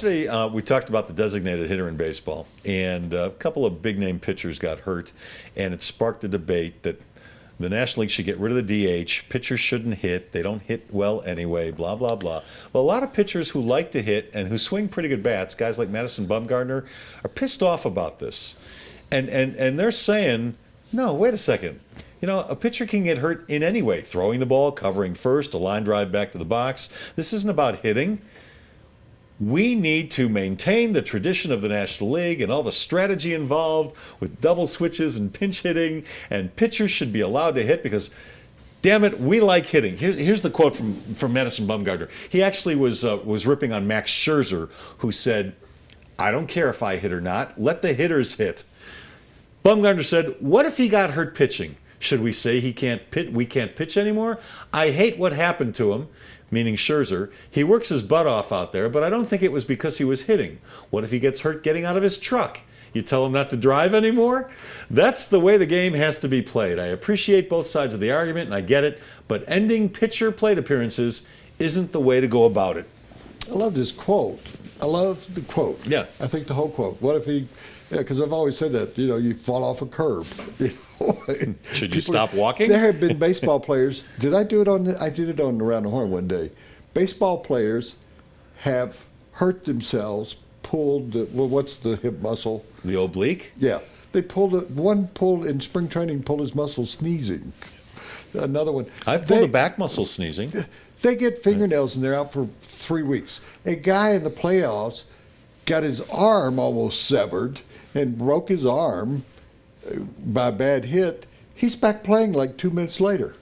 yesterday we talked about the designated hitter in baseball, and a couple of big-name pitchers got hurt, and it sparked a debate that the National League should get rid of the DH. Pitchers shouldn't hit. They don't hit well anyway, blah, blah, blah. Well, a lot of pitchers who like to hit and who swing pretty good bats, guys like Madison Bumgarner, are pissed off about this. And they're saying, no, wait a second. You know, a pitcher can get hurt in any way, throwing the ball, covering first, a line drive back to the box. This isn't about hitting. We need to maintain the tradition of the National League and all the strategy involved with double switches and pinch hitting, and pitchers should be allowed to hit because, damn it, we like hitting. Here's the quote from Madison Bumgarner. He actually was ripping on Max Scherzer, who said, I don't care if I hit or not. Let the hitters hit. Bumgarner said, what if he got hurt pitching? Should we say we can't pitch anymore? I hate what happened to him, meaning Scherzer. He works his butt off out there, but I don't think it was because he was hitting. What if he gets hurt getting out of his truck? You tell him not to drive anymore? That's the way the game has to be played. I appreciate both sides of the argument, and I get it, but ending pitcher plate appearances isn't the way to go about it. I love this quote. I love the quote. Yeah. I think the whole quote. What if he, because I've always said that, you fall off a curb. Should you stop walking? There have been baseball players. I did it on Around the Horn one day. Baseball players have hurt themselves, pulled, what's the hip muscle? The oblique? Yeah. They one pulled in spring training, pulled his muscle sneezing. Another one. I've pulled the back muscle sneezing. They get fingernails and they're out for 3 weeks. A guy in the playoffs got his arm almost severed and broke his arm by a bad hit. He's back playing like 2 minutes later.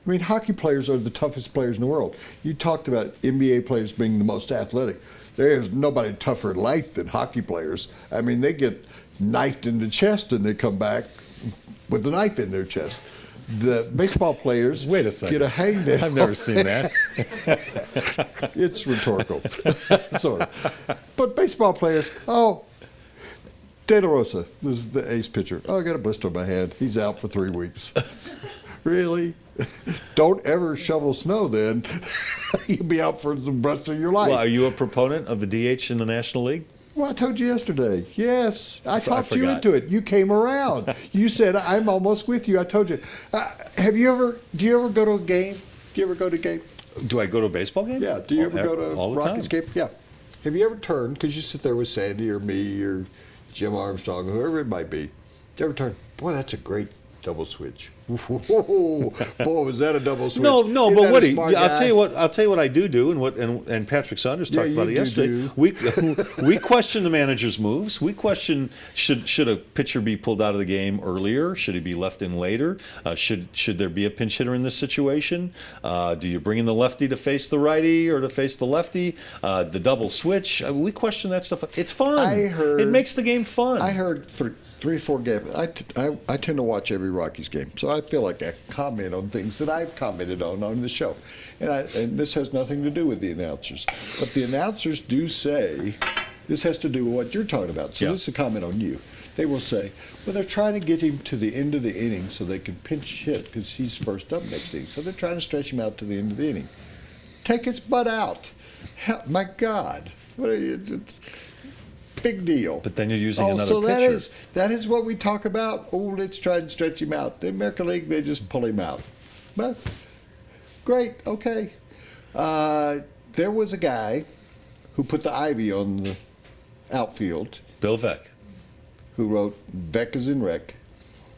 I mean, hockey players are the toughest players in the world. You talked about NBA players being the most athletic. There's nobody tougher in life than hockey players. I mean, they get knifed in the chest and they come back with a knife in their chest. The baseball players Wait a second. get a hangnail. I've never seen that. It's rhetorical. Sort of. But baseball players, De La Rosa was the ace pitcher. I got a blister on my hand. He's out for 3 weeks. Really? Don't ever shovel snow then. You'll be out for the rest of your life. Well, are you a proponent of the DH in the National League? Well, I told you yesterday. Yes, I talked you forgot. into it. You came around. You said, I'm almost with you. I told you. Do you ever go to a game? Do you ever go to a game? Do I go to a baseball game? Yeah. Do you ever go to all the Rockies time. game? Yeah. Have you ever turned, because you sit there with Sandy or me or Jim Armstrong, whoever it might be, you ever turn, boy, that's a great double switch. Boy, was that a double switch? No, Isn't but that a Woody, smart I'll guy? tell you what I do, and Patrick Saunders talked about it you yesterday. do. We question the manager's moves. We question should a pitcher be pulled out of the game earlier? Should he be left in later? Should there be a pinch hitter in this situation? Do you bring in the lefty to face the righty or to face the lefty? The double switch. We question that stuff. It's fun. It makes the game fun. I heard for 3 or 4 games. I tend to watch every Rockies game, so I feel like I comment on things that I've commented on the show. And this has nothing to do with the announcers. But the announcers do say, this has to do with what you're talking about. So this is a comment on you. They will say, well, they're trying to get him to the end of the inning so they can pinch hit because he's first up next inning. So they're trying to stretch him out to the end of the inning. Take his butt out. Hell, my God. What are you... Big deal. But then you're using another pitcher. pitcher. That is what we talk about. Oh, let's try and stretch him out. The American League, they just pull him out. But great, okay. There was a guy who put the ivy on the outfield. Bill Veeck. Who wrote Veeck is in Wreck.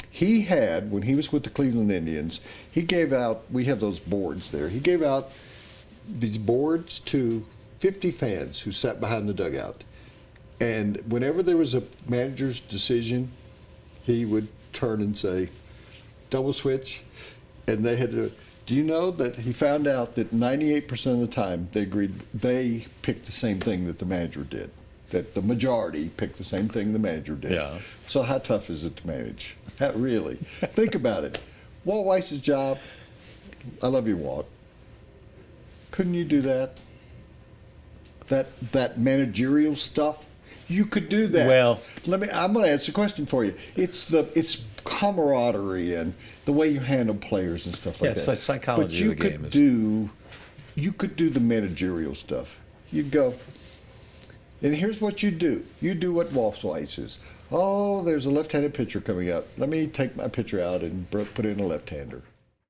He had, when he was with the Cleveland Indians, he gave out, we have those boards there, he gave out these boards to 50 fans who sat behind the dugout. And whenever there was a manager's decision, he would turn and say, double switch. And they had to, do you know that he found out that 98% of the time they picked the same thing that the manager did? That the majority picked the same thing the manager did. Yeah. So how tough is it to manage? Really? Think about it. Walt Weiss's job, I love you, Walt. Couldn't you do that? That managerial stuff? You could do that. Well, I'm going to answer the question for you. It's camaraderie and the way you handle players and stuff like that. It's the psychology of the game. You could do the managerial stuff. You'd go, And here's what you do. You do what Walsh is. Oh, there's a left-handed pitcher coming up. Let me take my pitcher out and put in a left-hander.